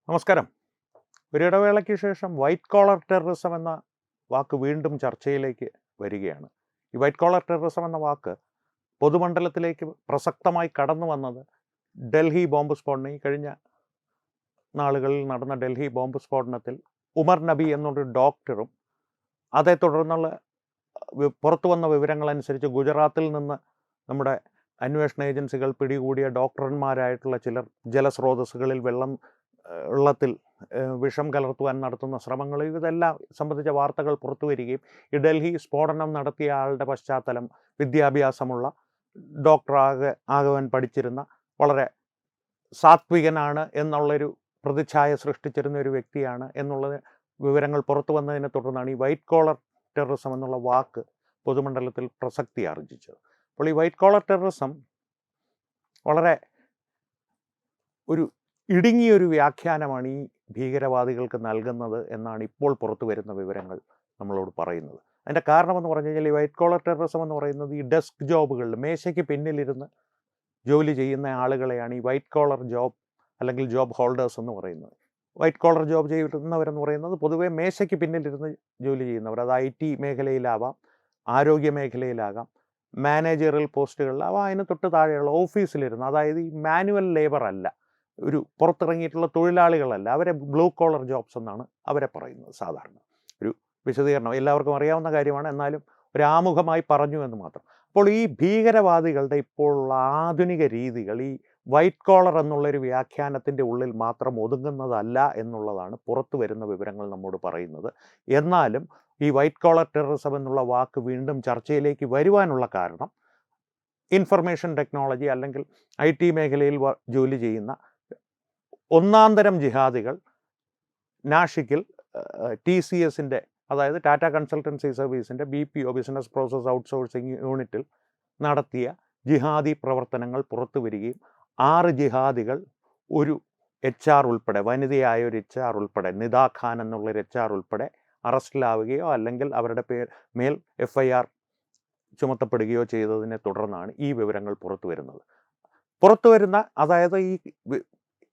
നമസ്കാരം. ഒരിടവേളയ്ക്ക് ശേഷം വൈറ്റ് കോളർ ടെററിസം എന്ന വാക്ക് വീണ്ടും ചർച്ചയിലേക്ക് വരികയാണ്. ഈ വൈറ്റ് കോളർ ടെററിസം എന്ന വാക്ക് പൊതുമണ്ഡലത്തിലേക്ക് പ്രസക്തമായി കടന്നു വന്നത് ഡൽഹി ബോംബ് സ്ഫോടനം, ഈ കഴിഞ്ഞ നാളുകളിൽ നടന്ന ഡൽഹി ബോംബ് സ്ഫോടനത്തിൽ ഉമർ നബി എന്നൊരു ഡോക്ടറും അതേ തുടർന്നുള്ള പുറത്തു വന്ന വിവരങ്ങളനുസരിച്ച് ഗുജറാത്തിൽ നിന്ന് നമ്മുടെ അന്വേഷണ ഏജൻസികൾ പിടികൂടിയ ഡോക്ടർമാരായിട്ടുള്ള ചിലർ ജലസ്രോതസ്സുകളിൽ വെള്ളത്തിൽ വിഷം കലർത്തുവാൻ നടത്തുന്ന ശ്രമങ്ങൾ, ഇതെല്ലാം സംബന്ധിച്ച വാർത്തകൾ പുറത്തു വരികയും ഈ ഡൽഹി സ്ഫോടനം നടത്തിയ ആളുടെ പശ്ചാത്തലം വിദ്യാഭ്യാസമുള്ള ആകുവാൻ പഠിച്ചിരുന്ന വളരെ സാത്വികനാണ് എന്നുള്ളൊരു പ്രതിച്ഛായ സൃഷ്ടിച്ചിരുന്ന ഒരു വ്യക്തിയാണ് എന്നുള്ളത് വിവരങ്ങൾ പുറത്തു വന്നതിനെ തുടർന്നാണ് ഈ വൈറ്റ് കോളർ ടെററിസം എന്നുള്ള വാക്ക് പൊതുമണ്ഡലത്തിൽ പ്രസക്തി ആർജിച്ചത്. അപ്പോൾ ഈ വൈറ്റ് കോളർ ടെററിസം വളരെ ഒരു ഇടുങ്ങിയൊരു വ്യാഖ്യാനമാണ് ഈ ഭീകരവാദികൾക്ക് നൽകുന്നത് എന്നാണ് ഇപ്പോൾ പുറത്തു വരുന്ന വിവരങ്ങൾ നമ്മളോട് പറയുന്നത്. അതിൻ്റെ കാരണമെന്ന് പറഞ്ഞു കഴിഞ്ഞാൽ ഈ വൈറ്റ് കോളർ ടെററിസം എന്ന് പറയുന്നത് ഈ ഡെസ്ക് ജോബുകളിൽ മേശയ്ക്ക് പിന്നിലിരുന്ന് ജോലി ചെയ്യുന്ന ആളുകളെയാണ് ഈ വൈറ്റ് കോളർ ജോബ് അല്ലെങ്കിൽ ജോബ് ഹോൾഡേഴ്സ് എന്ന് പറയുന്നത്. വൈറ്റ് കോളർ ജോബ് ചെയ്യുന്നവരെന്ന് പറയുന്നത് പൊതുവെ മേശയ്ക്ക് പിന്നിലിരുന്ന് ജോലി ചെയ്യുന്നവർ. അത് IT മേഖലയിലാവാം, ആരോഗ്യ മേഖലയിലാകാം, മാനേജറിയൽ പോസ്റ്റുകളിലാവാം, അതിന് തൊട്ട് താഴെയുള്ള ഓഫീസിലിരുന്ന്, അതായത് ഈ മാനുവൽ ലേബർ അല്ല, ഒരു പുറത്തിറങ്ങിയിട്ടുള്ള തൊഴിലാളികളല്ല, അവരെ ബ്ലൂ കോളർ ജോബ്സ് എന്നാണ് അവരെ പറയുന്നത്. സാധാരണ ഒരു വിശദീകരണം എല്ലാവർക്കും അറിയാവുന്ന കാര്യമാണ്, എന്നാലും ഒരു ആമുഖമായി പറഞ്ഞു എന്ന് മാത്രം. അപ്പോൾ ഈ ഭീകരവാദികളുടെ ഇപ്പോഴുള്ള ആധുനിക രീതികൾ ഈ വൈറ്റ് കോളർ എന്നുള്ളൊരു വ്യാഖ്യാനത്തിൻ്റെ ഉള്ളിൽ മാത്രം ഒതുങ്ങുന്നതല്ല എന്നുള്ളതാണ് പുറത്തു വരുന്ന വിവരങ്ങൾ നമ്മോട് പറയുന്നത്. എന്നാലും ഈ വൈറ്റ് കോളർ ടെററിസം എന്നുള്ള വാക്ക് വീണ്ടും ചർച്ചയിലേക്ക് വരുവാനുള്ള കാരണം ഇൻഫർമേഷൻ ടെക്നോളജി അല്ലെങ്കിൽ IT മേഖലയിൽ ജോലി ചെയ്യുന്ന ഒന്നാന്തരം ജിഹാദികൾ നാഷിക്കിൽ TCSൻ്റെ, അതായത് ടാറ്റ കൺസൾട്ടൻസി സർവീസിൻ്റെ BPO ബിസിനസ് പ്രോസസ് ഔട്ട്സോഴ്സിംഗ് യൂണിറ്റിൽ നടത്തിയ ജിഹാദി പ്രവർത്തനങ്ങൾ പുറത്തു വരികയും 6 ജിഹാദികൾ ഒരു HR ഉൾപ്പെടെ, വനിതയായ ഒരു HR ഉൾപ്പെടെ, നിദാ ഖാൻ എന്നുള്ളൊരു HR ഉൾപ്പെടെ അറസ്റ്റിലാവുകയോ അല്ലെങ്കിൽ അവരുടെ മേൽ FIR ചുമത്തപ്പെടുകയോ ചെയ്തതിനെ തുടർന്നാണ് ഈ വിവരങ്ങൾ പുറത്തു വരുന്നത്. അതായത്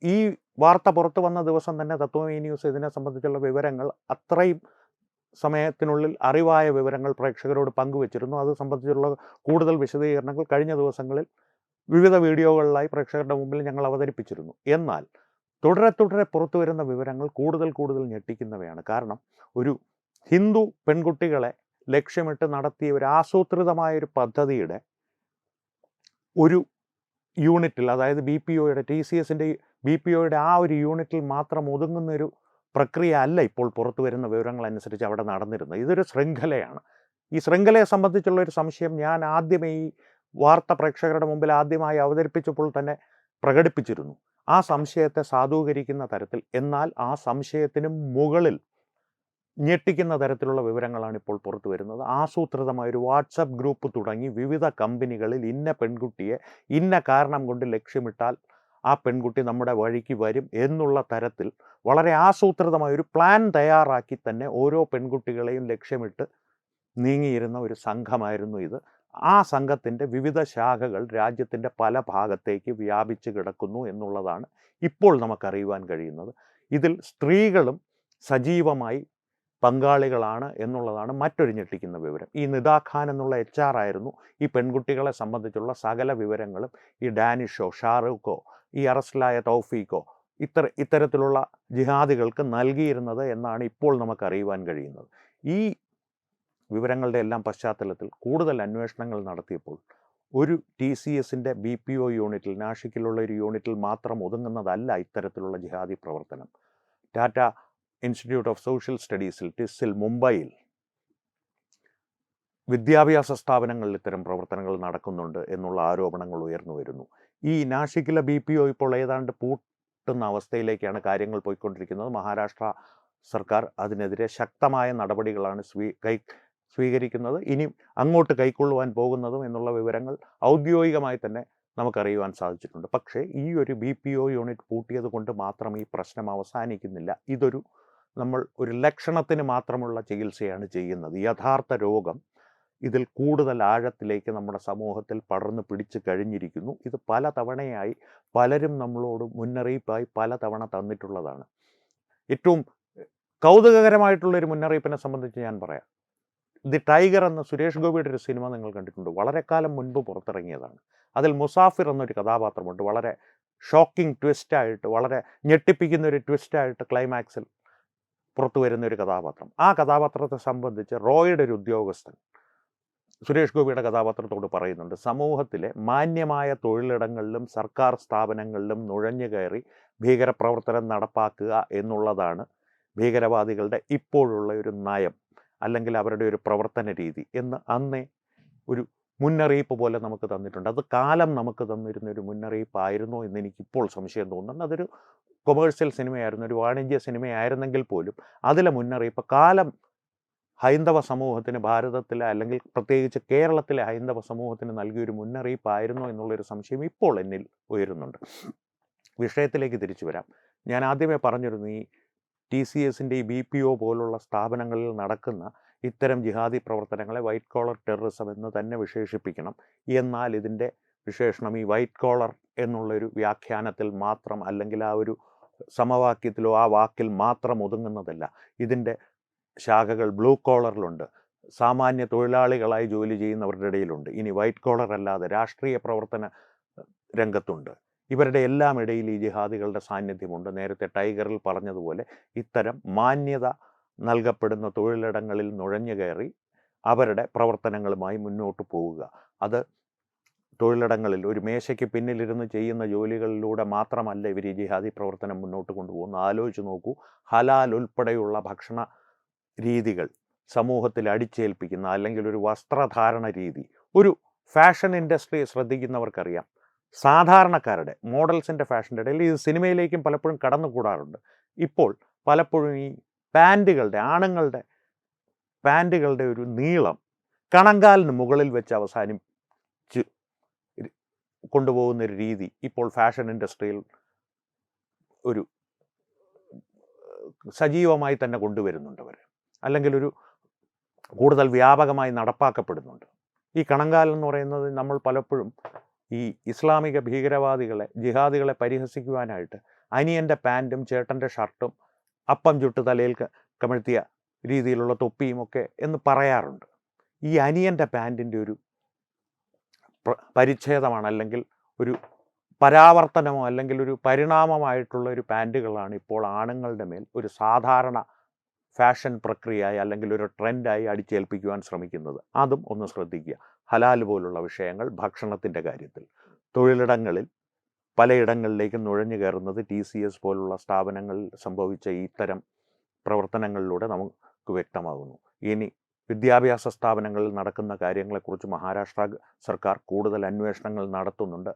ഈ വാർത്ത പുറത്തു വന്ന ദിവസം തന്നെ തത്വമയി ന്യൂസ് ഇതിനെ സംബന്ധിച്ചുള്ള വിവരങ്ങൾ അത്രയും സമയത്തിനുള്ളിൽ അറിവായ വിവരങ്ങൾ പ്രേക്ഷകരോട് പങ്കുവച്ചിരുന്നു. അത് സംബന്ധിച്ചുള്ള കൂടുതൽ വിശദീകരണങ്ങൾ കഴിഞ്ഞ ദിവസങ്ങളിൽ വിവിധ വീഡിയോകളിലായി പ്രേക്ഷകരുടെ മുമ്പിൽ ഞങ്ങൾ അവതരിപ്പിച്ചിരുന്നു. എന്നാൽ തുടരെ പുറത്തു വരുന്ന വിവരങ്ങൾ കൂടുതൽ ഞെട്ടിക്കുന്നവയാണ്. കാരണം ഒരു ഹിന്ദു പെൺകുട്ടികളെ ലക്ഷ്യമിട്ട് നടത്തിയ ഒരു ആസൂത്രിതമായൊരു പദ്ധതിയുടെ ഒരു യൂണിറ്റിൽ, അതായത് BPOയുടെ TCSൻ്റെ BPOയുടെ ആ ഒരു യൂണിറ്റിൽ മാത്രം ഒതുങ്ങുന്നൊരു പ്രക്രിയ അല്ല ഇപ്പോൾ പുറത്തു വരുന്ന വിവരങ്ങൾ അനുസരിച്ച് അവിടെ നടന്നിരുന്നത്. ഇതൊരു ശൃംഖലയാണ്. ഈ ശൃംഖലയെ സംബന്ധിച്ചുള്ള ഒരു സംശയം ഞാൻ ആദ്യമേ ഈ വാർത്ത പ്രേക്ഷകരുടെ മുമ്പിൽ ആദ്യമായി അവതരിപ്പിച്ചപ്പോൾ തന്നെ പ്രകടിപ്പിച്ചിരുന്നു. ആ സംശയത്തെ സാധൂകരിക്കുന്ന തരത്തിൽ, എന്നാൽ ആ സംശയത്തിനും മുകളിൽ ഞെട്ടിക്കുന്ന തരത്തിലുള്ള വിവരങ്ങളാണ് ഇപ്പോൾ പുറത്തു വരുന്നത്. ആസൂത്രിതമായൊരു വാട്സപ്പ് ഗ്രൂപ്പ് തുടങ്ങി വിവിധ കമ്പനികളിൽ ഇന്ന പെൺകുട്ടിയെ ഇന്ന കാരണം കൊണ്ട് ലക്ഷ്യമിട്ടാൽ ആ പെൺകുട്ടി നമ്മുടെ വഴിക്ക് വരും എന്നുള്ള തരത്തിൽ വളരെ ആസൂത്രിതമായൊരു പ്ലാൻ തയ്യാറാക്കി തന്നെ ഓരോ പെൺകുട്ടികളെയും ലക്ഷ്യമിട്ട് നീങ്ങിയിരുന്ന ഒരു സംഘമായിരുന്നു ഇത്. ആ സംഘത്തിൻ്റെ വിവിധ ശാഖകൾ രാജ്യത്തിൻ്റെ പല ഭാഗത്തേക്ക് വ്യാപിച്ചു കിടക്കുന്നു എന്നുള്ളതാണ് ഇപ്പോൾ നമുക്കറിയുവാൻ കഴിയുന്നത്. ഇതിൽ സ്ത്രീകളും സജീവമായി പങ്കാളികളാണ് എന്നുള്ളതാണ് മറ്റൊരു ഞെട്ടിക്കുന്ന വിവരം. ഈ നിദാ ഖാൻ എന്നുള്ള HR ആയിരുന്നു ഈ പെൺകുട്ടികളെ സംബന്ധിച്ചുള്ള സകല വിവരങ്ങളും ഈ ഡാനിഷോ, ഷാറൂഖോ, ഈ അറസ്റ്റിലായ തൗഫീഖോ ഇത്തരത്തിലുള്ള ജിഹാദികൾക്ക് നൽകിയിരുന്നത് എന്നാണ് ഇപ്പോൾ നമുക്കറിയുവാൻ കഴിയുന്നത്. ഈ വിവരങ്ങളുടെ എല്ലാം പശ്ചാത്തലത്തിൽ കൂടുതൽ അന്വേഷണങ്ങൾ നടത്തിയപ്പോൾ ഒരു TCSൻ്റെ BPO യൂണിറ്റിൽ, നാഷിക്കിലുള്ള ഒരു യൂണിറ്റിൽ മാത്രം ഒതുങ്ങുന്നതല്ല ഇത്തരത്തിലുള്ള ജിഹാദി പ്രവർത്തനം. ടാറ്റ ഇൻസ്റ്റിറ്റ്യൂട്ട് ഓഫ് സോഷ്യൽ സ്റ്റഡീസിൽ, TISൽ, മുംബൈയിൽ വിദ്യാഭ്യാസ സ്ഥാപനങ്ങളിൽ ഇത്തരം പ്രവർത്തനങ്ങൾ നടക്കുന്നുണ്ട് എന്നുള്ള ആരോപണങ്ങൾ ഉയർന്നു വരുന്നു. ഈ നാഷിക്കിലെ BPO ഇപ്പോൾ ഏതാണ്ട് പൂട്ടുന്ന അവസ്ഥയിലേക്കാണ് കാര്യങ്ങൾ പോയിക്കൊണ്ടിരിക്കുന്നത്. മഹാരാഷ്ട്ര സർക്കാർ അതിനെതിരെ ശക്തമായ നടപടികളാണ് സ്വീകരിക്കുന്നത്, ഇനി അങ്ങോട്ട് കൈക്കൊള്ളുവാൻ പോകുന്നതും എന്നുള്ള വിവരങ്ങൾ ഔദ്യോഗികമായി തന്നെ നമുക്കറിയുവാൻ സാധിച്ചിട്ടുണ്ട്. പക്ഷേ ഈ ഒരു BPO യൂണിറ്റ് പൂട്ടിയത് കൊണ്ട് മാത്രം ഈ പ്രശ്നം അവസാനിക്കുന്നില്ല. നമ്മൾ ഒരു ലക്ഷണത്തിന് മാത്രമുള്ള ചികിത്സയാണ് ചെയ്യുന്നത്. യഥാർത്ഥ രോഗം ഇതിൽ കൂടുതൽ ആഴത്തിലേക്ക് നമ്മുടെ സമൂഹത്തിൽ പടർന്നു പിടിച്ചു കഴിഞ്ഞിരിക്കുന്നു. ഇത് പല തവണയായി പലരും നമ്മളോട് മുന്നറിയിപ്പായി പല തവണ തന്നിട്ടുള്ളതാണ്. ഏറ്റവും കൗതുകകരമായിട്ടുള്ളൊരു മുന്നറിയിപ്പിനെ സംബന്ധിച്ച് ഞാൻ പറയാം. ദി ടൈഗർ എന്ന സുരേഷ് ഗോപിയുടെ ഒരു സിനിമ നിങ്ങൾ കണ്ടിട്ടുണ്ട്. വളരെ കാലം മുൻപ് പുറത്തിറങ്ങിയതാണ്. അതിൽ മുസാഫിർ എന്നൊരു കഥാപാത്രമുണ്ട്. വളരെ ഷോക്കിംഗ് ട്വിസ്റ്റായിട്ട്, വളരെ ഞെട്ടിപ്പിക്കുന്ന ഒരു ട്വിസ്റ്റായിട്ട് ക്ലൈമാക്സിൽ പുറത്തു വരുന്ന ഒരു കഥാപാത്രം. ആ കഥാപാത്രത്തെ സംബന്ധിച്ച് റോയുടെ ഒരു ഉദ്യോഗസ്ഥൻ സുരേഷ് ഗോപിയുടെ കഥാപാത്രത്തോട് പറയുന്നുണ്ട്, സമൂഹത്തിലെ മാന്യമായ തൊഴിലിടങ്ങളിലും സർക്കാർ സ്ഥാപനങ്ങളിലും നുഴഞ്ഞു കയറി ഭീകരപ്രവർത്തനം നടപ്പാക്കുക എന്നുള്ളതാണ് ഭീകരവാദികളുടെ ഇപ്പോഴുള്ള ഒരു നയം, അല്ലെങ്കിൽ അവരുടെ ഒരു പ്രവർത്തന രീതി എന്ന് അന്നേ ഒരു മുന്നറിയിപ്പ് പോലെ നമുക്ക് തന്നിട്ടുണ്ട്. അത് കാലം നമുക്ക് തന്നിരുന്ന ഒരു മുന്നറിയിപ്പായിരുന്നോ എന്ന് എനിക്കിപ്പോൾ സംശയം തോന്നുന്നുണ്ട്. അതൊരു കൊമേഴ്സ്യൽ സിനിമയായിരുന്നു, ഒരു വാണിജ്യ സിനിമയായിരുന്നെങ്കിൽ പോലും അതിലെ മുന്നറിയിപ്പ് കാലം ഹൈന്ദവ സമൂഹത്തിന്, ഭാരതത്തിലെ അല്ലെങ്കിൽ പ്രത്യേകിച്ച് കേരളത്തിലെ ഹൈന്ദവ സമൂഹത്തിന് നൽകിയൊരു മുന്നറിയിപ്പായിരുന്നോ എന്നുള്ളൊരു സംശയം ഇപ്പോൾ എന്നിൽ ഉയരുന്നുണ്ട്. വിഷയത്തിലേക്ക് തിരിച്ചു വരാം. ഞാൻ ആദ്യമേ പറഞ്ഞിരുന്നു, ഈ TCSൻ്റെ ഈ BPO പോലുള്ള സ്ഥാപനങ്ങളിൽ നടക്കുന്ന ഇത്തരം ജിഹാദി പ്രവർത്തനങ്ങളെ വൈറ്റ് കോളർ ടെററിസം എന്ന് തന്നെ വിശേഷിപ്പിക്കണം. എന്നാൽ ഇതിൻ്റെ വിശേഷണം ഈ വൈറ്റ് കോളർ എന്നുള്ളൊരു വ്യാഖ്യാനത്തിൽ മാത്രം, അല്ലെങ്കിൽ ആ ഒരു സമവാക്യത്തിലോ ആ വാക്കിൽ മാത്രം ഒതുങ്ങുന്നതല്ല. ഇതിൻ്റെ ശാഖകൾ ബ്ലൂ കോളറിലുണ്ട്, സാമാന്യ തൊഴിലാളികളായി ജോലി ചെയ്യുന്നവരുടെ ഇടയിലുണ്ട്, ഇനി വൈറ്റ് കോളർ അല്ലാതെ രാഷ്ട്രീയ പ്രവർത്തന രംഗത്തുണ്ട്. ഇവരുടെ എല്ലാം ഇടയിൽ ഈ ജിഹാദികളുടെ സാന്നിധ്യമുണ്ട്. നേരത്തെ ടൈഗറിൽ പറഞ്ഞതുപോലെ ഇത്തരം മാന്യത നൽകപ്പെടുന്ന തൊഴിലിടങ്ങളിൽ നുഴഞ്ഞു കയറി അവരുടെ പ്രവർത്തനങ്ങളുമായി മുന്നോട്ട് പോവുക. അത് തൊഴിലിടങ്ങളിൽ ഒരു മേശയ്ക്ക് പിന്നിലിരുന്ന് ചെയ്യുന്ന ജോലികളിലൂടെ മാത്രമല്ല ഇവർ ഈ ജിഹാദി പ്രവർത്തനം മുന്നോട്ട് കൊണ്ടുപോകുന്നു. ആലോചിച്ച് നോക്കൂ, ഹലാൽ ഉൾപ്പെടെയുള്ള ഭക്ഷണ രീതികൾ സമൂഹത്തിൽ അടിച്ചേൽപ്പിക്കുന്ന, അല്ലെങ്കിൽ ഒരു വസ്ത്രധാരണ രീതി, ഒരു ഫാഷൻ ഇൻഡസ്ട്രി ശ്രദ്ധിക്കുന്നവർക്കറിയാം, സാധാരണക്കാരുടെ മോഡൽസിൻ്റെ ഫാഷൻ്റെ ഇടയിൽ ഇത് സിനിമയിലേക്കും പലപ്പോഴും കടന്നുകൂടാറുണ്ട്. ഇപ്പോൾ പലപ്പോഴും ഈ പാൻറ്റുകളുടെ, ആണുങ്ങളുടെ പാൻറ്റുകളുടെ ഒരു നീളം കണങ്കാലിന് മുകളിൽ വെച്ച് അവസാനിച്ച് കൊണ്ടുപോകുന്നൊരു രീതി ഇപ്പോൾ ഫാഷൻ ഇൻഡസ്ട്രിയിൽ ഒരു സജീവമായി തന്നെ കൊണ്ടുവരുന്നുണ്ട് അവർ, അല്ലെങ്കിൽ ഒരു കൂടുതൽ വ്യാപകമായി നടപ്പാക്കപ്പെടുന്നുണ്ട്. ഈ കണങ്കാൽ എന്ന് പറയുന്നത് നമ്മൾ പലപ്പോഴും ഈ ഇസ്ലാമിക ഭീകരവാദികളെ, ജിഹാദികളെ പരിഹസിക്കുവാനായിട്ട് അനിയൻ്റെ പാൻറ്റും ചേട്ടൻ്റെ ഷർട്ടും അപ്പം ചുട്ട് തലയിൽ കമഴ്ത്തിയ രീതിയിലുള്ള തൊപ്പിയും ഒക്കെ എന്ന് പറയാറുണ്ട്. ഈ അനിയൻ്റെ പാൻറ്റിൻ്റെ ഒരു പരിച്ഛേദമാണ്, അല്ലെങ്കിൽ ഒരു പരാവർത്തനമോ അല്ലെങ്കിൽ ഒരു പരിണാമമായിട്ടുള്ള ഒരു പാൻറ്റുകളാണ് ഇപ്പോൾ ആണുങ്ങളുടെ മേൽ ഒരു സാധാരണ ഫാഷൻ പ്രക്രിയയായി അല്ലെങ്കിൽ ഒരു ട്രെൻഡായി അടിച്ചേൽപ്പിക്കുവാൻ ശ്രമിക്കുന്നത്. അതും ഒന്ന് ശ്രദ്ധിക്കുക. ഹലാൽ പോലുള്ള വിഷയങ്ങൾ ഭക്ഷണത്തിൻ്റെ കാര്യത്തിൽ തൊഴിലിടങ്ങളിൽ പലയിടങ്ങളിലേക്കും നുഴഞ്ഞു കയറുന്നത് TCS പോലുള്ള സ്ഥാപനങ്ങളിൽ സംഭവിച്ച ഇത്തരം പ്രവർത്തനങ്ങളിലൂടെ നമുക്ക് വ്യക്തമാകുന്നു. ഇനി വിദ്യാഭ്യാസ സ്ഥാപനങ്ങളിൽ നടക്കുന്ന കാര്യങ്ങളെക്കുറിച്ച് മഹാരാഷ്ട്ര സർക്കാർ കൂടുതൽ അന്വേഷണങ്ങൾ നടത്തുന്നുണ്ട്.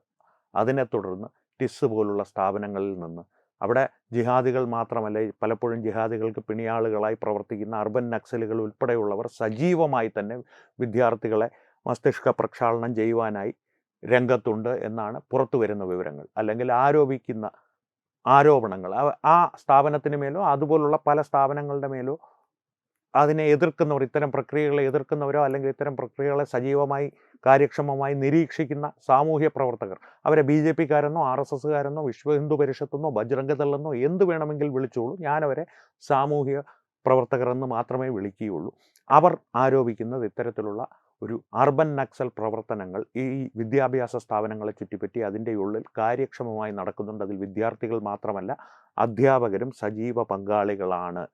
അതിനെ തുടർന്ന് ടിസ് പോലുള്ള സ്ഥാപനങ്ങളിൽ നിന്ന്, അവിടെ ജിഹാദികൾ മാത്രമല്ല, പലപ്പോഴും ജിഹാദികൾക്ക് പിണിയാളുകളായി പ്രവർത്തിക്കുന്ന അർബൻ നക്സലുകൾ ഉൾപ്പെടെയുള്ളവർ സജീവമായി തന്നെ വിദ്യാർത്ഥികളെ മസ്തിഷ്ക പ്രക്ഷാളനം ചെയ്യുവാനായി രംഗത്തുണ്ട് എന്നാണ് പുറത്തു വരുന്ന വിവരങ്ങൾ, അല്ലെങ്കിൽ ആരോപിക്കുന്ന ആരോപണങ്ങൾ. ആ സ്ഥാപനത്തിന് മേലോ അതുപോലുള്ള പല സ്ഥാപനങ്ങളുടെ മേലോ അതിനെ എതിർക്കുന്നവർ, ഇത്തരം പ്രക്രിയകളെ എതിർക്കുന്നവരോ അല്ലെങ്കിൽ ഇത്തരം പ്രക്രിയകളെ സജീവമായി കാര്യക്ഷമമായി നിരീക്ഷിക്കുന്ന സാമൂഹ്യ പ്രവർത്തകർ, അവരെ BJPക്കാരെന്നോ RSSകാരെന്നോ വിശ്വ ഹിന്ദു പരിഷത്തെന്നോ ബജ്രംഗദളെന്നോ എന്ത് വേണമെങ്കിൽ വിളിച്ചോളൂ, ഞാനവരെ സാമൂഹ്യ പ്രവർത്തകരെന്ന് മാത്രമേ വിളിക്കുകയുള്ളൂ. അവർ ആരോപിക്കുന്നത് ഇത്തരത്തിലുള്ള ഒരു അർബൻ നക്സൽ പ്രവർത്തനങ്ങൾ ഈ വിദ്യാഭ്യാസ സ്ഥാപനങ്ങളെ ചുറ്റിപ്പറ്റി അതിൻ്റെ ഉള്ളിൽ കാര്യക്ഷമമായി നടക്കുന്നുണ്ട്. അതിൽ വിദ്യാർത്ഥികൾ മാത്രമല്ല, അധ്യാപകരും സജീവ പങ്കാളികളാണ്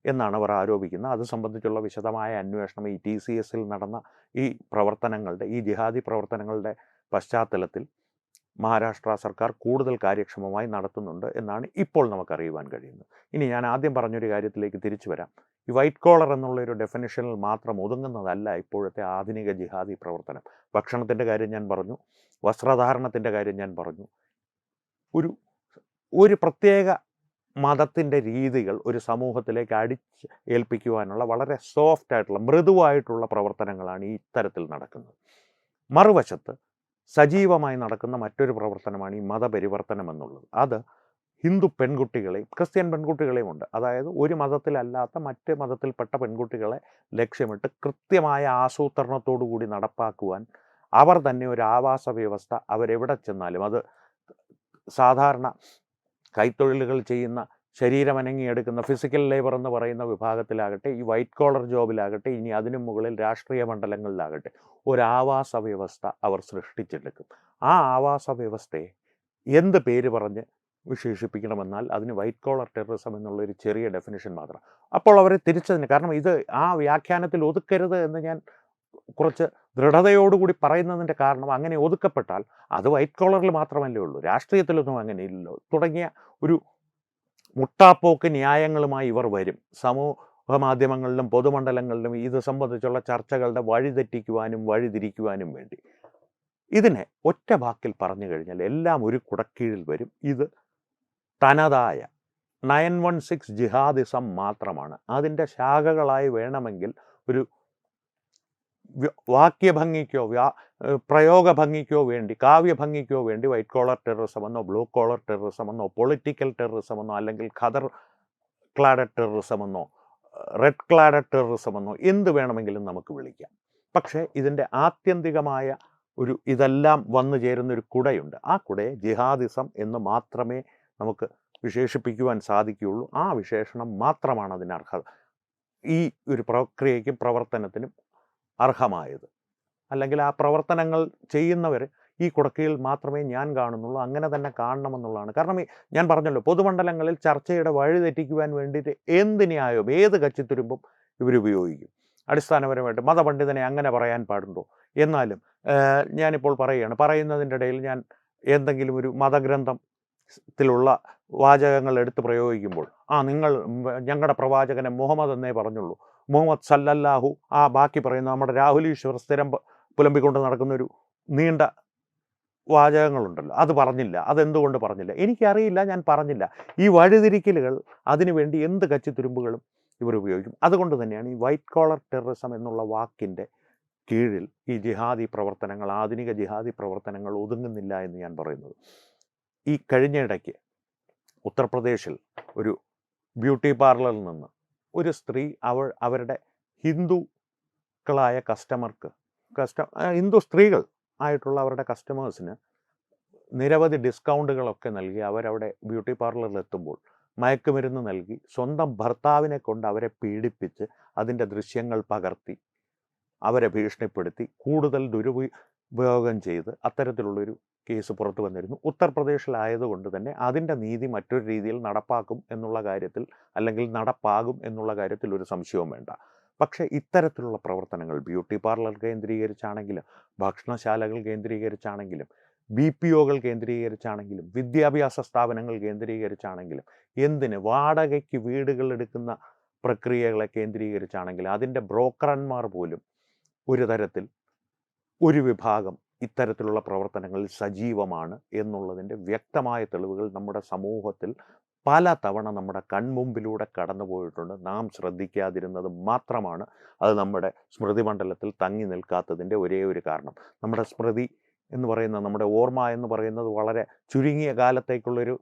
എന്നാണ് അവർ ആരോപിക്കുന്നത്. അത് സംബന്ധിച്ചുള്ള വിശദമായ അന്വേഷണം ഈ TCSൽ നടന്ന ഈ പ്രവർത്തനങ്ങളുടെ, ഈ ജിഹാദി പ്രവർത്തനങ്ങളുടെ പശ്ചാത്തലത്തിൽ മഹാരാഷ്ട്ര സർക്കാർ കൂടുതൽ കാര്യക്ഷമമായി നടത്തുന്നുണ്ട് എന്നാണ് ഇപ്പോൾ നമുക്കറിയുവാൻ കഴിയുന്നത്. ഇനി ഞാൻ ആദ്യം പറഞ്ഞൊരു കാര്യത്തിലേക്ക് തിരിച്ചു വരാം. ഈ വൈറ്റ് കോളർ എന്നുള്ളൊരു ഡെഫിനിഷനിൽ മാത്രം ഒതുങ്ങുന്നതല്ല ഇപ്പോഴത്തെ ആധുനിക ജിഹാദി പ്രവർത്തനം. ഭക്ഷണത്തിൻ്റെ കാര്യം ഞാൻ പറഞ്ഞു, വസ്ത്രധാരണത്തിൻ്റെ കാര്യം ഞാൻ പറഞ്ഞു. ഒരു പ്രത്യേക മതത്തിൻ്റെ രീതികൾ ഒരു സമൂഹത്തിലേക്ക് അടിച്ച് ഏൽപ്പിക്കുവാനുള്ള വളരെ സോഫ്റ്റ് ആയിട്ടുള്ള, മൃദുവായിട്ടുള്ള പ്രവർത്തനങ്ങളാണ് ഈ ഇത്തരത്തിൽ നടക്കുന്നത്. മറുവശത്ത് സജീവമായി നടക്കുന്ന മറ്റൊരു പ്രവർത്തനമാണ് ഈ മതപരിവർത്തനം എന്നുള്ളത്. അത് ഹിന്ദു പെൺകുട്ടികളെയും ക്രിസ്ത്യൻ പെൺകുട്ടികളെയും ഉണ്ട്. അതായത് ഒരു മതത്തിലല്ലാത്ത മറ്റ് മതത്തിൽപ്പെട്ട പെൺകുട്ടികളെ ലക്ഷ്യമിട്ട് കൃത്യമായ ആസൂത്രണത്തോടു കൂടി നടപ്പാക്കുവാൻ അവർ തന്നെ ഒരു ആവാസ വ്യവസ്ഥ അവരെവിടെ ചെന്നാലും, അത് സാധാരണ കൈത്തൊഴിലുകൾ ചെയ്യുന്ന ശരീരമനങ്ങിയെടുക്കുന്ന ഫിസിക്കൽ ലേബർ എന്ന് പറയുന്ന വിഭാഗത്തിലാകട്ടെ, ഈ വൈറ്റ് കോളർ ജോബിലാകട്ടെ, ഇനി അതിനു മുകളിൽ രാഷ്ട്രീയ മണ്ഡലങ്ങളിലാകട്ടെ, ഒരു ആവാസ വ്യവസ്ഥ അവർ സൃഷ്ടിച്ചെടുക്കും. ആ ആവാസ വ്യവസ്ഥയെ എന്ത് പേര് പറഞ്ഞ് വിശേഷിപ്പിക്കണമെന്നാൽ അതിന് വൈറ്റ് കോളർ ടെററിസം എന്നുള്ളൊരു ചെറിയ ഡെഫിനിഷൻ മാത്രം. അപ്പോൾ അവരെ തിരിച്ചതിന്, കാരണം ഇത് ആ വ്യാഖ്യാനത്തിൽ ഒതുക്കരുത് എന്ന് ഞാൻ കുറച്ച് ദൃഢതയോടുകൂടി പറയുന്നതിൻ്റെ കാരണം, അങ്ങനെ ഒതുക്കപ്പെട്ടാൽ അത് വൈറ്റ് കോളറിൽ മാത്രമല്ലേ ഉള്ളൂ, രാഷ്ട്രീയത്തിലൊന്നും അങ്ങനെ ഇല്ലല്ലോ തുടങ്ങിയ ഒരു മുട്ടാപ്പോക്ക് ന്യായങ്ങളുമായി ഇവർ വരും. സമൂഹ മാധ്യമങ്ങളിലും പൊതുമണ്ഡലങ്ങളിലും ഇത് സംബന്ധിച്ചുള്ള ചർച്ചകളുടെ വഴിതെറ്റിക്കുവാനും വഴിതിരിക്കുവാനും വേണ്ടി. ഇതിനെ ഒറ്റ വാക്കിൽ പറഞ്ഞു കഴിഞ്ഞാൽ എല്ലാം ഒരു കുടക്കീഴിൽ വരും. ഇത് തനതായ 916 ജിഹാദിസം മാത്രമാണ്. അതിൻ്റെ ശാഖകളായി വേണമെങ്കിൽ ഒരു വാക്യഭംഗിക്കോ പ്രയോഗഭംഗിക്കോ വേണ്ടി, കാവ്യഭംഗിക്കോ വേണ്ടി വൈറ്റ് കോളർ ടെററിസം എന്നോ ബ്ലൂ കോളർ ടെററിസം എന്നോ പൊളിറ്റിക്കൽ ടെററിസം എന്നോ അല്ലെങ്കിൽ ഖദർ ക്ലാഡഡ് ടെററിസം എന്നോ റെഡ് ക്ലാഡഡ് ടെററിസം എന്നോ എന്ത് വേണമെങ്കിലും നമുക്ക് വിളിക്കാം. പക്ഷേ ഇതിൻ്റെ ആത്യന്തികമായ ഒരു ഇതെല്ലാം വന്നു ചേരുന്നൊരു കുടയുണ്ട്. ആ കുടയെ ജിഹാദിസം എന്ന് മാത്രമേ നമുക്ക് വിശേഷിപ്പിക്കുവാൻ സാധിക്കുകയുള്ളൂ. ആ വിശേഷണം മാത്രമാണ് അതിന് അർഹത, ഈ ഒരു പ്രക്രിയയ്ക്കും പ്രവർത്തനത്തിനും അർഹമായത്. അല്ലെങ്കിൽ ആ പ്രവർത്തനങ്ങൾ ചെയ്യുന്നവർ ഈ കുടക്കീഴിൽ മാത്രമേ ഞാൻ കാണുന്നുള്ളൂ, അങ്ങനെ തന്നെ കാണണമെന്നുള്ളതാണ്. കാരണം ഞാൻ പറഞ്ഞല്ലോ, പൊതുമണ്ഡലങ്ങളിൽ ചർച്ചയുടെ വഴി തെറ്റിക്കുവാൻ വേണ്ടിയിട്ട് എന്ത് ന്യായവും ഏത് കച്ചിത്തുരുമ്പും ഇവരുപയോഗിക്കും. അടിസ്ഥാനപരമായിട്ട് മതപണ്ഡിതനെ അങ്ങനെ പറയാൻ പാടുണ്ടോ? എന്നാലും ഞാനിപ്പോൾ പറയുന്നതിൻ്റെ ഇടയിൽ ഞാൻ എന്തെങ്കിലും ഒരു മതഗ്രന്ഥത്തിലുള്ള വാചകങ്ങൾ എടുത്ത് പ്രയോഗിക്കുമ്പോൾ, നിങ്ങൾ ഞങ്ങളുടെ പ്രവാചകനെ മുഹമ്മദ് എന്നേ പറഞ്ഞുള്ളൂ, മുഹമ്മദ് സല്ലല്ലാഹു, ബാക്കി പറയുന്ന നമ്മുടെ രാഹുൽ ഈശ്വർ സ്ഥിരം പുലമ്പിക്കൊണ്ട് നടക്കുന്നൊരു നീണ്ട വാചകങ്ങളുണ്ടല്ലോ, അത് പറഞ്ഞില്ല, അതെന്തുകൊണ്ട് പറഞ്ഞില്ല, എനിക്കറിയില്ല, ഞാൻ പറഞ്ഞില്ല. ഈ വഴിതിരിക്കലുകൾ അതിനുവേണ്ടി എന്ത് കച്ചിത്തുരുമ്പുകളും ഇവർ ഉപയോഗിക്കും. അതുകൊണ്ട് തന്നെയാണ് ഈ വൈറ്റ് കോളർ ടെററിസം എന്നുള്ള വാക്കിൻ്റെ കീഴിൽ ഈ ജിഹാദി പ്രവർത്തനങ്ങൾ, ആധുനിക ജിഹാദി പ്രവർത്തനങ്ങൾ ഒതുങ്ങുന്നില്ല എന്ന് ഞാൻ പറയുന്നത്. ഈ കഴിഞ്ഞ ഇടയ്ക്ക് ഉത്തർപ്രദേശിൽ ഒരു ബ്യൂട്ടി പാർലറിൽ നിന്ന് ഒരു സ്ത്രീ അവരുടെ ഹിന്ദുക്കളായ ഹിന്ദു സ്ത്രീകൾ ആയിട്ടുള്ള അവരുടെ കസ്റ്റമേഴ്സിന് നിരവധി ഡിസ്കൗണ്ടുകളൊക്കെ നൽകി അവരവിടെ ബ്യൂട്ടി പാർലറിൽ എത്തുമ്പോൾ മയക്കുമരുന്ന് നൽകി സ്വന്തം ഭർത്താവിനെ കൊണ്ട് അവരെ പീഡിപ്പിച്ച് അതിൻ്റെ ദൃശ്യങ്ങൾ പകർത്തി അവരെ ഭീഷണിപ്പെടുത്തി കൂടുതൽ ദുരുപയോഗം ചെയ്ത് അത്തരത്തിലുള്ളൊരു കേസ് പുറത്തു വന്നിരുന്നു. ഉത്തർപ്രദേശിലായതുകൊണ്ട് തന്നെ അതിൻ്റെ നീതി മറ്റൊരു രീതിയിൽ നടപ്പാക്കും എന്നുള്ള കാര്യത്തിൽ, അല്ലെങ്കിൽ നടപ്പാകും എന്നുള്ള കാര്യത്തിൽ ഒരു സംശയവും വേണ്ട. പക്ഷേ ഇത്തരത്തിലുള്ള പ്രവർത്തനങ്ങൾ ബ്യൂട്ടി പാർലർ കേന്ദ്രീകരിച്ചാണെങ്കിലും, ഭക്ഷണശാലകൾ കേന്ദ്രീകരിച്ചാണെങ്കിലും, BPOകൾ കേന്ദ്രീകരിച്ചാണെങ്കിലും, വിദ്യാഭ്യാസ സ്ഥാപനങ്ങൾ കേന്ദ്രീകരിച്ചാണെങ്കിലും, എന്തിന് വാടകയ്ക്ക് വീടുകൾ എടുക്കുന്ന പ്രക്രിയകളെ കേന്ദ്രീകരിച്ചാണെങ്കിലും, അതിൻ്റെ ബ്രോക്കർമാർ പോലും ഒരു തരത്തിൽ ഒരു വിഭാഗം ഇത്തരത്തിലുള്ള പ്രവർത്തനങ്ങളിൽ സജീവമാണ് എന്നുള്ളതിൻ്റെ വ്യക്തമായ തെളിവുകൾ നമ്മുടെ സമൂഹത്തിൽ പല തവണ നമ്മുടെ കൺമുമ്പിലൂടെ കടന്നു പോയിട്ടുണ്ട്. നാം ശ്രദ്ധിക്കാതിരുന്നത് മാത്രമാണ് അത് നമ്മുടെ സ്മൃതി മണ്ഡലത്തിൽ തങ്ങി നിൽക്കാത്തതിൻ്റെ ഒരേ ഒരു കാരണം. നമ്മുടെ സ്മൃതി എന്ന് പറയുന്നത്, നമ്മുടെ ഓർമ്മ എന്ന് പറയുന്നത് വളരെ ചുരുങ്ങിയ കാലത്തേക്കുള്ളൊരു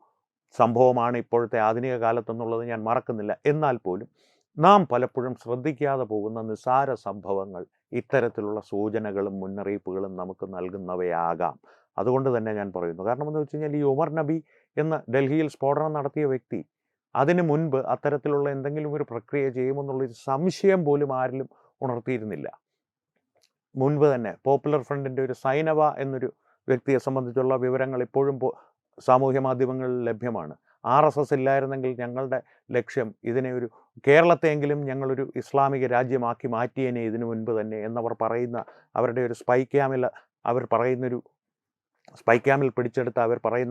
സംഭവമാണ് ഇപ്പോഴത്തെ ആധുനിക കാലത്തെന്നുള്ളത് ഞാൻ മറക്കുന്നില്ല. എന്നാൽ പോലും നാം പലപ്പോഴും ശ്രദ്ധിക്കാതെ പോകുന്ന നിസ്സാര സംഭവങ്ങൾ ഇത്തരത്തിലുള്ള സൂചനകളും മുന്നറിയിപ്പുകളും നമുക്ക് നൽകുന്നവയാകാം. അതുകൊണ്ട് തന്നെ ഞാൻ പറയുന്നു, കാരണം എന്ന് വെച്ച് കഴിഞ്ഞാൽ ഈ ഉമർ നബി എന്ന ഡൽഹിയിൽ സ്ഫോടനം നടത്തിയ വ്യക്തി അതിനു മുൻപ് അത്തരത്തിലുള്ള എന്തെങ്കിലും ഒരു പ്രക്രിയ ചെയ്യുമെന്നുള്ളൊരു സംശയം പോലും ആരിലും ഉണർത്തിയിരുന്നില്ല. മുൻപ് തന്നെ പോപ്പുലർ ഫ്രണ്ടിൻ്റെ ഒരു സൈനവ എന്നൊരു വ്യക്തിയെ സംബന്ധിച്ചുള്ള വിവരങ്ങൾ ഇപ്പോഴും സാമൂഹ്യ മാധ്യമങ്ങളിൽ ലഭ്യമാണ്. RSS ഇല്ലായിരുന്നെങ്കിൽ ഞങ്ങളുടെ ലക്ഷ്യം ഇതിനെ ഒരു കേരളത്തെയെങ്കിലും ഞങ്ങളൊരു ഇസ്ലാമിക രാജ്യമാക്കി മാറ്റിയേനെ ഇതിനു മുൻപ് തന്നെ എന്നവർ പറയുന്ന അവരുടെ ഒരു സ്പൈ ക്യാമിൽ പിടിച്ചെടുത്ത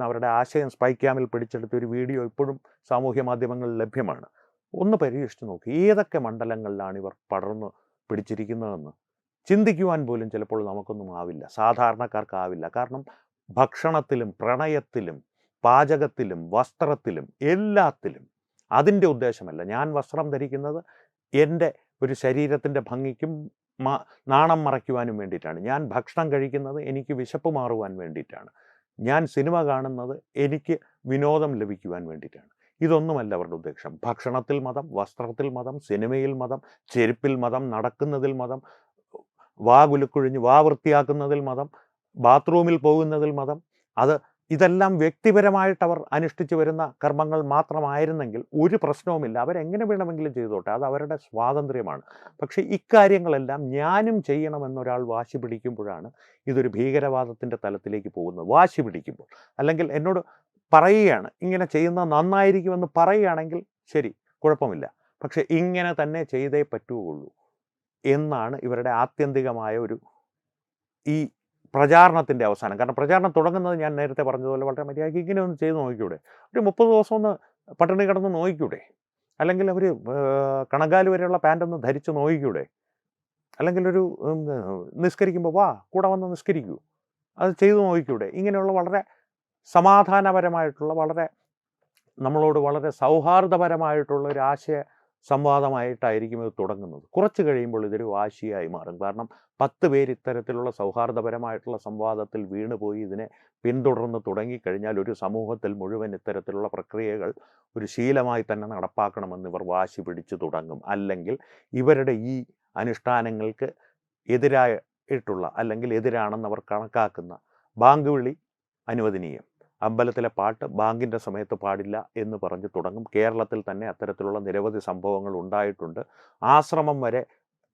അവരുടെ ആശയം സ്പൈ ക്യാമിൽ പിടിച്ചെടുത്ത ഒരു വീഡിയോ ഇപ്പോഴും സാമൂഹ്യ മാധ്യമങ്ങളിൽ ലഭ്യമാണ്. ഒന്ന് പരീക്ഷിച്ച് നോക്കി, ഏതൊക്കെ മണ്ഡലങ്ങളിലാണ് ഇവർ പടർന്നു പിടിച്ചിരിക്കുന്നതെന്ന് ചിന്തിക്കുവാൻ പോലും ചിലപ്പോൾ നമുക്കൊന്നും ആവില്ല, സാധാരണക്കാർക്കാവില്ല. കാരണം ഭക്ഷണത്തിലും പ്രണയത്തിലും പാചകത്തിലും വസ്ത്രത്തിലും എല്ലാത്തിലും അതിൻ്റെ ഉദ്ദേശമല്ല. ഞാൻ വസ്ത്രം ധരിക്കുന്നത് എൻ്റെ ഒരു ശരീരത്തിൻ്റെ ഭംഗിക്കും നാണം മറയ്ക്കുവാനും വേണ്ടിയിട്ടാണ്. ഞാൻ ഭക്ഷണം കഴിക്കുന്നത് എനിക്ക് വിശപ്പ് മാറുവാൻ വേണ്ടിയിട്ടാണ്. ഞാൻ സിനിമ കാണുന്നത് എനിക്ക് വിനോദം ലഭിക്കുവാൻ വേണ്ടിയിട്ടാണ്. ഇതൊന്നുമല്ല അവരുടെ ഉദ്ദേശം. ഭക്ഷണത്തിൽ മതം, വസ്ത്രത്തിൽ മതം, സിനിമയിൽ മതം, ചെരുപ്പിൽ മതം, നടക്കുന്നതിൽ മതം, വാ കുലുക്കുഴിഞ്ഞ് വാ വൃത്തിയാക്കുന്നതിൽ മതം, ബാത്റൂമിൽ പോകുന്നതിൽ മതം. ഇതെല്ലാം വ്യക്തിപരമായിട്ട് അവർ അനുഷ്ഠിച്ചു വരുന്ന കർമ്മങ്ങൾ മാത്രമായിരുന്നെങ്കിൽ ഒരു പ്രശ്നവുമില്ല. അവരെങ്ങനെ വേണമെങ്കിലും ചെയ്തോട്ടെ, അത് അവരുടെ സ്വാതന്ത്ര്യമാണ്. പക്ഷേ ഇക്കാര്യങ്ങളെല്ലാം ഞാനും ചെയ്യണമെന്നൊരാൾ വാശി പിടിക്കുമ്പോഴാണ് ഇതൊരു ഭീകരവാദത്തിൻ്റെ തലത്തിലേക്ക് പോകുന്നത്. വാശി പിടിക്കുമ്പോൾ, അല്ലെങ്കിൽ എന്നോട് പറയുകയാണ് ഇങ്ങനെ ചെയ്യുന്നത് നന്നായിരിക്കുമെന്ന് പറയുകയാണെങ്കിൽ ശരി, കുഴപ്പമില്ല. പക്ഷെ ഇങ്ങനെ തന്നെ ചെയ്തേ പറ്റുകയുള്ളൂ എന്നാണ് ഇവരുടെ ആത്യന്തികമായ ഈ പ്രചാരണത്തിൻ്റെ അവസാനം. കാരണം പ്രചാരണം തുടങ്ങുന്നത് ഞാൻ നേരത്തെ പറഞ്ഞതുപോലെ വളരെ മര്യാദയ്ക്ക് ഇങ്ങനെ ഒന്ന് ചെയ്ത് നോക്കിക്കൂടെ? ഒരു 30 ദിവസം ഒന്ന് പട്ടിണി കിടന്ന് നോക്കിക്കൂടെ? അല്ലെങ്കിൽ അവർ കണങ്കാല് വരെയുള്ള പാൻ്റൊന്ന് ധരിച്ച് നോക്കിക്കൂടെ? അല്ലെങ്കിൽ നിസ്കരിക്കുമ്പോൾ വാ കൂടെ വന്ന് നിസ്കരിക്കൂ, അത് ചെയ്തു നോക്കിക്കൂടെ? ഇങ്ങനെയുള്ള വളരെ സമാധാനപരമായിട്ടുള്ള, നമ്മളോട് വളരെ സൗഹാർദ്ദപരമായിട്ടുള്ള ഒരു ആശയ സംവാദമായിട്ടായിരിക്കും ഇത് തുടങ്ങുന്നത്. കുറച്ച് കഴിയുമ്പോൾ ഇതൊരു വാശിയായി മാറും. കാരണം 10 പേര് ഇത്തരത്തിലുള്ള സൗഹാർദ്ദപരമായിട്ടുള്ള സംവാദത്തിൽ വീണുപോയി ഇതിനെ പിന്തുടർന്ന് തുടങ്ങിക്കഴിഞ്ഞാൽ ഒരു സമൂഹത്തിൽ മുഴുവൻ ഇത്തരത്തിലുള്ള പ്രക്രിയകൾ ഒരു ശീലമായി തന്നെ നടപ്പാക്കണമെന്ന് ഇവർ വാശി പിടിച്ചു തുടങ്ങും. അല്ലെങ്കിൽ ഇവരുടെ ഈ അനുഷ്ഠാനങ്ങൾക്ക് എതിരായിട്ടുള്ള, അല്ലെങ്കിൽ എതിരാണെന്ന് അവർ കണക്കാക്കുന്ന ബാങ്ക് വിളി അനുവദനീയം, അമ്പലത്തിലെ പാട്ട് ബാങ്കിൻ്റെ സമയത്ത് പാടില്ല എന്ന് പറഞ്ഞ് തുടങ്ങും. കേരളത്തിൽ തന്നെ അത്തരത്തിലുള്ള നിരവധി സംഭവങ്ങൾ ഉണ്ടായിട്ടുണ്ട്. ആശ്രമം വരെ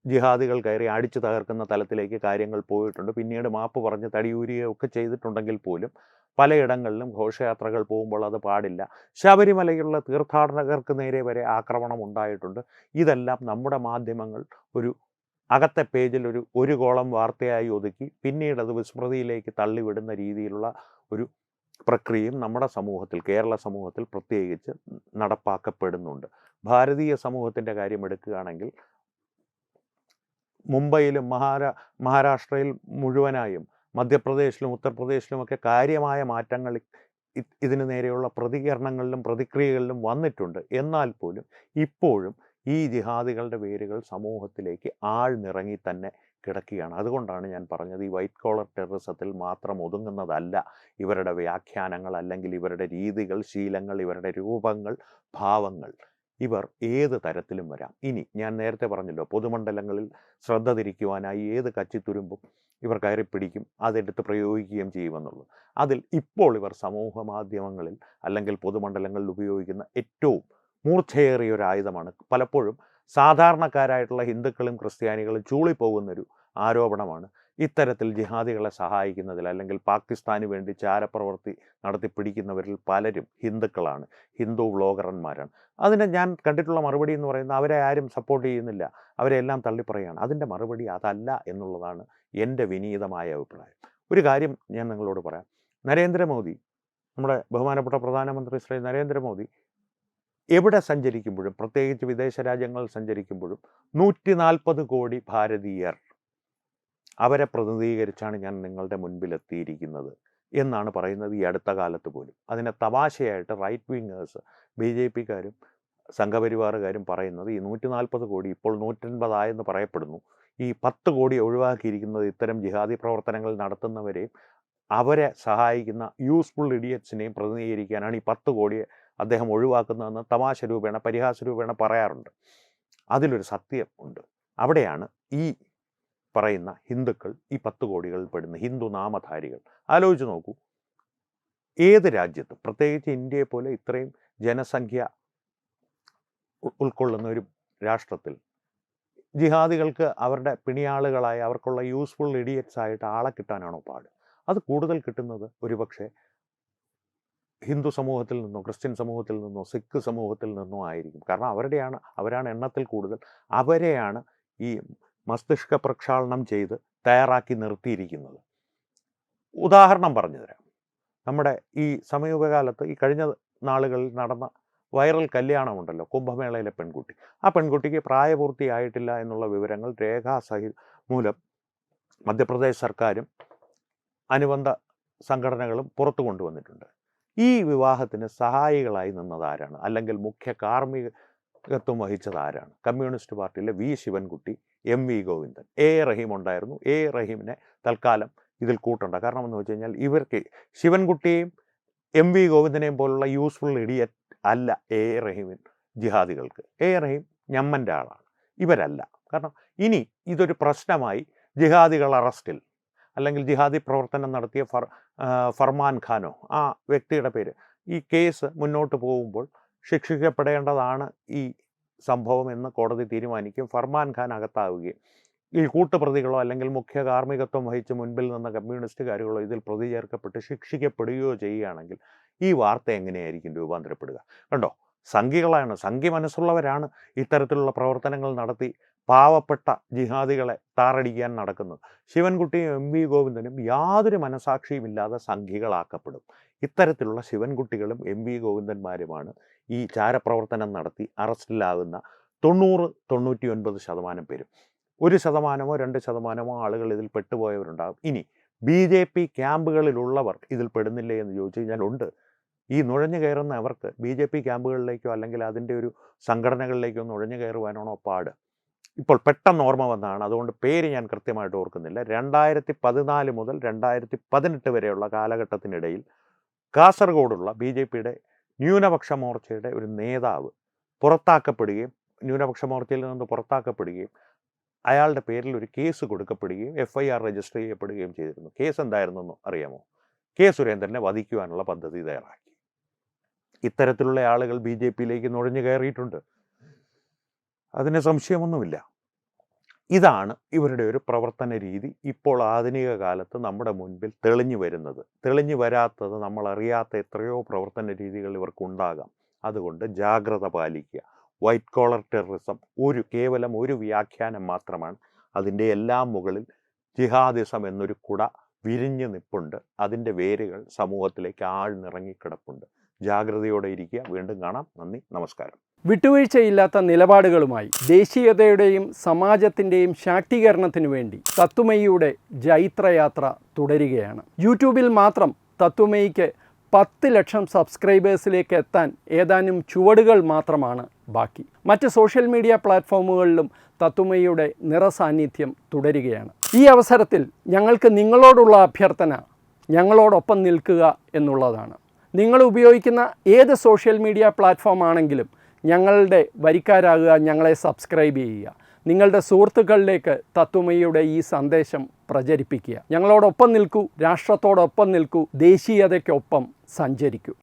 ജിഹാദികൾ കയറി അടിച്ചു തകർക്കുന്ന തലത്തിലേക്ക് കാര്യങ്ങൾ പോയിട്ടുണ്ട്. പിന്നീട് മാപ്പ് പറഞ്ഞ് തടിയൂരുകയൊക്കെ ചെയ്തിട്ടുണ്ടെങ്കിൽ പോലും പലയിടങ്ങളിലും ഘോഷയാത്രകൾ പോകുമ്പോൾ അത് പാടില്ല. ശബരിമലയിലുള്ള തീർത്ഥാടകർക്ക് നേരെ വരെ ആക്രമണം ഉണ്ടായിട്ടുണ്ട്. ഇതെല്ലാം നമ്മുടെ മാധ്യമങ്ങൾ അകത്തെ പേജിൽ ഒരു കോളം വാർത്തയായി ഒതുക്കി പിന്നീട് അത് വിസ്മൃതിയിലേക്ക് തള്ളിവിടുന്ന രീതിയിലുള്ള ഒരു പ്രക്രിയയും നമ്മുടെ സമൂഹത്തിൽ, കേരള സമൂഹത്തിൽ പ്രത്യേകിച്ച് നടപ്പാക്കപ്പെടുന്നുണ്ട്. ഭാരതീയ സമൂഹത്തിൻ്റെ കാര്യം എടുക്കുകയാണെങ്കിൽ മുംബൈയിലും മഹാരാഷ്ട്രയിൽ മുഴുവനായും മധ്യപ്രദേശിലും ഉത്തർപ്രദേശിലുമൊക്കെ കാര്യമായ മാറ്റങ്ങൾ ഇതിന് നേരെയുള്ള പ്രതികരണങ്ങളിലും പ്രതിക്രിയകളിലും വന്നിട്ടുണ്ട്. എന്നാൽ പോലും ഇപ്പോഴും ഈ ജിഹാദികളുടെ വേരുകൾ സമൂഹത്തിലേക്ക് ആഴ്ന്നിറങ്ങി തന്നെ കിടക്കുകയാണ്. അതുകൊണ്ടാണ് ഞാൻ പറഞ്ഞത്, ഈ വൈറ്റ് കോളർ ടെററിസത്തിൽ മാത്രം ഒതുങ്ങുന്നതല്ല ഇവരുടെ വ്യാഖ്യാനങ്ങൾ, അല്ലെങ്കിൽ ഇവരുടെ രീതികൾ, ശീലങ്ങൾ, ഇവരുടെ രൂപങ്ങൾ, ഭാവങ്ങൾ. ഇവർ ഏത് തരത്തിലും വരാം. ഇനി ഞാൻ നേരത്തെ പറഞ്ഞല്ലോ, പൊതുമണ്ഡലങ്ങളിൽ ശ്രദ്ധ തിരിക്കുവാനായി ഏത് കച്ചിത്തുരുമ്പും ഇവർ കയറിപ്പിടിക്കും, അതെടുത്ത് പ്രയോഗിക്കുകയും ചെയ്യുമെന്നുള്ളത്. അതിൽ ഇപ്പോൾ ഇവർ സമൂഹ മാധ്യമങ്ങളിൽ അല്ലെങ്കിൽ പൊതുമണ്ഡലങ്ങളിൽ ഉപയോഗിക്കുന്ന ഏറ്റവും മൂർച്ചയേറിയ ഒരു ആയുധമാണ്, പലപ്പോഴും സാധാരണക്കാരായിട്ടുള്ള ഹിന്ദുക്കളും ക്രിസ്ത്യാനികളും ചൂളിപ്പോകുന്നൊരു ആരോപണമാണ്, ഇത്തരത്തിൽ ജിഹാദികളെ സഹായിക്കുന്നതിൽ അല്ലെങ്കിൽ പാകിസ്ഥാന് വേണ്ടി ചാരപ്രവൃത്തി നടത്തി പിടിക്കുന്നവരിൽ പലരും ഹിന്ദുക്കളാണ്, ഹിന്ദു വ്ളോഗർമാരാണ്. അതിന് ഞാൻ കണ്ടിട്ടുള്ള മറുപടി എന്ന് പറയുന്നത്, അവരെ ആരും സപ്പോർട്ട് ചെയ്യുന്നില്ല, അവരെ എല്ലാം തള്ളിപ്പറയാണ്. അതിൻ്റെ മറുപടി അതല്ല എന്നുള്ളതാണ് എൻ്റെ വിനീതമായ അഭിപ്രായം. ഒരു കാര്യം ഞാൻ നിങ്ങളോട് പറയാം. നരേന്ദ്രമോദി, നമ്മുടെ ബഹുമാനപ്പെട്ട പ്രധാനമന്ത്രി ശ്രീ നരേന്ദ്രമോദി എവിടെ സഞ്ചരിക്കുമ്പോഴും, പ്രത്യേകിച്ച് വിദേശ രാജ്യങ്ങളിൽ സഞ്ചരിക്കുമ്പോഴും 140 കോടി ഭാരതീയർ, അവരെ പ്രതിനിധീകരിച്ചാണ് ഞാൻ നിങ്ങളുടെ മുൻപിലെത്തിയിരിക്കുന്നത് എന്നാണ് പറയുന്നത്. ഈ അടുത്ത കാലത്ത് പോലും അതിനെ തമാശയായിട്ട് റൈറ്റ് വിങ്ങേഴ്സ്, BJP-കാരും സംഘപരിവാറുകാരും പറയുന്നത്, ഈ 140 കോടി ഇപ്പോൾ 180 ആയെന്ന് പറയപ്പെടുന്നു. ഈ 10 കോടി ഒഴിവാക്കിയിരിക്കുന്നത് ഇത്തരം ജിഹാദി പ്രവർത്തനങ്ങൾ നടത്തുന്നവരെയും അവരെ സഹായിക്കുന്ന യൂസ്ഫുൾ ഇഡിയറ്റ്സിനെയും പ്രതിനിധീകരിക്കാനാണ് ഈ 10 കോടിയെ അദ്ദേഹം ഒഴിവാക്കുന്നതെന്ന് തമാശ രൂപേണ, പരിഹാസ രൂപേണ പറയാറുണ്ട്. അതിലൊരു സത്യം ഉണ്ട്. അവിടെയാണ് ഈ പറയുന്ന ഹിന്ദുക്കൾ ഈ 10 കോടികളിൽ പെടുന്ന ഹിന്ദു നാമധാരികൾ. ആലോചിച്ച് നോക്കൂ, ഏത് രാജ്യത്തും, പ്രത്യേകിച്ച് ഇന്ത്യയെ പോലെ ഇത്രയും ജനസംഖ്യ ഉൾക്കൊള്ളുന്ന ഒരു രാഷ്ട്രത്തിൽ ജിഹാദികൾക്ക് അവരുടെ പിണിയാളുകളായ, അവർക്കുള്ള യൂസ്ഫുൾ ഇഡിയറ്റ്സ് ആയിട്ട് ആളെ കിട്ടാനാണോ പാട്? അത് കൂടുതൽ കിട്ടുന്നത് ഒരുപക്ഷെ ഹിന്ദു സമൂഹത്തിൽ നിന്നോ, ക്രിസ്ത്യൻ സമൂഹത്തിൽ നിന്നോ, സിഖ് സമൂഹത്തിൽ നിന്നോ ആയിരിക്കും. കാരണം അവരാണ് എണ്ണത്തിൽ കൂടുതൽ. അവരെയാണ് ഈ മസ്തിഷ്ക പ്രക്ഷാളനം ചെയ്ത് തയ്യാറാക്കി നിർത്തിയിരിക്കുന്നത്. ഉദാഹരണം പറഞ്ഞു തരാം. നമ്മുടെ ഈ സമീപകാലത്ത്, ഈ കഴിഞ്ഞ നാളുകളിൽ നടന്ന വൈറൽ കല്യാണമുണ്ടല്ലോ, കുംഭമേളയിലെ പെൺകുട്ടി. ആ പെൺകുട്ടിക്ക് പ്രായപൂർത്തിയായിട്ടില്ല എന്നുള്ള വിവരങ്ങൾ മൂലം മധ്യപ്രദേശ് സർക്കാരും അനുബന്ധ സംഘടനകളും പുറത്തു കൊണ്ടുവന്നിട്ടുണ്ട്. ഈ വിവാഹത്തിന് സഹായികളായി നിന്നത് ആരാണ്? അല്ലെങ്കിൽ മുഖ്യ കാർമ്മികത്വം വഹിച്ചത് ആരാണ്? കമ്മ്യൂണിസ്റ്റ് പാർട്ടിയിലെ V. Sivankutty, MV. Govindan, A. റഹീം ഉണ്ടായിരുന്നു. A. റഹീമിനെ തൽക്കാലം ഇതിൽ കൂട്ടണ്ട. കാരണം എന്ന് വെച്ച് കഴിഞ്ഞാൽ ഇവർക്ക് ശിവൻകുട്ടിയെയും MV ഗോവിന്ദനെയും പോലുള്ള യൂസ്ഫുൾ ഇഡിയറ്റ് അല്ല A A റഹീമിൻ ജിഹാദികൾക്ക്. A A റഹീം ഞമ്മൻ്റെ ആളാണ്, ഇവരല്ല. കാരണം ഇനി ഇതൊരു പ്രശ്നമായി ജിഹാദികൾ അറസ്റ്റിൽ, അല്ലെങ്കിൽ ജിഹാദി പ്രവർത്തനം നടത്തിയ ഫർമാൻ ഖാനോ ആ വ്യക്തിയുടെ പേര്, ഈ കേസ് മുന്നോട്ട് പോകുമ്പോൾ ശിക്ഷിക്കപ്പെടേണ്ടതാണ് ഈ സംഭവം എന്ന് കോടതി തീരുമാനിക്കും. ഫർമാൻ ഖാൻ അകത്താവുകയും ഈ കൂട്ടുപ്രതികളോ അല്ലെങ്കിൽ മുഖ്യ കാർമ്മികത്വം വഹിച്ച് മുൻപിൽ നിന്ന കമ്മ്യൂണിസ്റ്റുകാരുകളോ ഇതിൽ പ്രതി ചേർക്കപ്പെട്ട് ശിക്ഷിക്കപ്പെടുകയോ ചെയ്യുകയാണെങ്കിൽ ഈ വാർത്ത എങ്ങനെയായിരിക്കും രൂപാന്തരപ്പെടുക? കണ്ടോ, സംഘികളാണ്, സംഘി മനസ്സുള്ളവരാണ് ഇത്തരത്തിലുള്ള പ്രവർത്തനങ്ങൾ നടത്തി പാവപ്പെട്ട ജിഹാദികളെ താറടിക്കാൻ നടക്കുന്നത്. ശിവൻകുട്ടിയും MV ഗോവിന്ദനും യാതൊരു മനസാക്ഷിയുമില്ലാതെ സംഘികളാക്കപ്പെടും. ഇത്തരത്തിലുള്ള ശിവൻകുട്ടികളും MV ഗോവിന്ദന്മാരുമാണ് ഈ ചാരപ്രവർത്തനം നടത്തി അറസ്റ്റിലാകുന്ന 99% പേരും. 1%, 2% ആളുകൾ ഇതിൽ പെട്ടുപോയവരുണ്ടാകും. ഇനി BJP ക്യാമ്പുകളിലുള്ളവർ ഇതിൽ പെടുന്നില്ലേ എന്ന് ചോദിച്ചു കഴിഞ്ഞാൽ ഉണ്ട്. ഈ നുഴഞ്ഞു കയറുന്ന അവർക്ക് BJP ക്യാമ്പുകളിലേക്കോ അല്ലെങ്കിൽ അതിൻ്റെ ഒരു സംഘടനകളിലേക്കോ നുഴഞ്ഞു കയറുവാനാണോ പാട്? ഇപ്പോൾ പെട്ടെന്ന് ഓർമ്മ വന്നതാണ്, അതുകൊണ്ട് പേര് ഞാൻ കൃത്യമായിട്ട് ഓർക്കുന്നില്ല. 2014 മുതൽ 2018 വരെയുള്ള കാലഘട്ടത്തിനിടയിൽ കാസർഗോഡുള്ള BJPയുടെ ന്യൂനപക്ഷ മോർച്ചയുടെ ഒരു നേതാവ് പുറത്താക്കപ്പെടുകയും, ന്യൂനപക്ഷ മോർച്ചയിൽ നിന്ന് പുറത്താക്കപ്പെടുകയും അയാളുടെ പേരിൽ ഒരു കേസ് കൊടുക്കപ്പെടുകയും FIR രജിസ്റ്റർ ചെയ്യപ്പെടുകയും ചെയ്തിരുന്നു. കേസ് എന്തായിരുന്നെന്നോ അറിയാമോ? K സുരേന്ദ്രനെ വധിക്കുവാനുള്ള പദ്ധതി തയ്യാറാക്കി. ഇത്തരത്തിലുള്ള ആളുകൾ BJPയിലേക്ക് നുഴഞ്ഞു കയറിയിട്ടുണ്ട്, അതിന് സംശയമൊന്നുമില്ല. ഇതാണ് ഇവരുടെ ഒരു പ്രവർത്തന രീതി ഇപ്പോൾ ആധുനിക കാലത്ത് നമ്മുടെ മുൻപിൽ തെളിഞ്ഞു വരുന്നത്. തെളിഞ്ഞു വരാത്തത് നമ്മൾ അറിയാത്ത എത്രയോ പ്രവർത്തന രീതികൾ ഇവർക്കുണ്ടാകാം. അതുകൊണ്ട് ജാഗ്രത പാലിക്കുക. വൈറ്റ് കോളർ ടെററിസം കേവലം ഒരു വ്യാഖ്യാനം മാത്രമാണ്. അതിൻ്റെ എല്ലാം മുകളിൽ ജിഹാദിസം എന്നൊരു കുട വിരിഞ്ഞു നിൽപ്പുണ്ട്. അതിൻ്റെ വേരുകൾ സമൂഹത്തിലേക്ക് ആഴ്ന്നിറങ്ങിക്കിടപ്പുണ്ട്. ജാഗ്രതയോടെ ഇരിക്കുക. വീണ്ടും കാണാം. നന്ദി, നമസ്കാരം. വിട്ടുവീഴ്ചയില്ലാത്ത നിലപാടുകളുമായി ദേശീയതയുടെയും സമാജത്തിൻ്റെയും ശാക്തീകരണത്തിനു വേണ്ടി തത്വമയിയുടെ ജൈത്രയാത്ര തുടരുകയാണ്. യൂട്യൂബിൽ മാത്രം തത്വമയിക്ക് 10 ലക്ഷം സബ്സ്ക്രൈബേഴ്സിലേക്ക് എത്താൻ ഏതാനും ചുവടുകൾ മാത്രമാണ് ബാക്കി. മറ്റ് സോഷ്യൽ മീഡിയ പ്ലാറ്റ്ഫോമുകളിലും തത്വമയിയുടെ നിറസാന്നിധ്യം തുടരുകയാണ്. ഈ അവസരത്തിൽ ഞങ്ങൾക്ക് നിങ്ങളോടുള്ള അഭ്യർത്ഥന ഞങ്ങളോടൊപ്പം നിൽക്കുക എന്നുള്ളതാണ്. നിങ്ങൾ ഉപയോഗിക്കുന്ന ഏത് സോഷ്യൽ മീഡിയ പ്ലാറ്റ്ഫോം ആണെങ്കിലും ഞങ്ങളുടെ വരിക്കാരാകുക, ഞങ്ങളെ സബ്സ്ക്രൈബ് ചെയ്യുക, നിങ്ങളുടെ സുഹൃത്തുക്കളിലേക്ക് തത്വമയിയുടെ ഈ സന്ദേശം പ്രചരിപ്പിക്കുക. ഞങ്ങളോടൊപ്പം നിൽക്കൂ, രാഷ്ട്രത്തോടൊപ്പം നിൽക്കൂ, ദേശീയതയ്ക്കൊപ്പം സഞ്ചരിക്കൂ.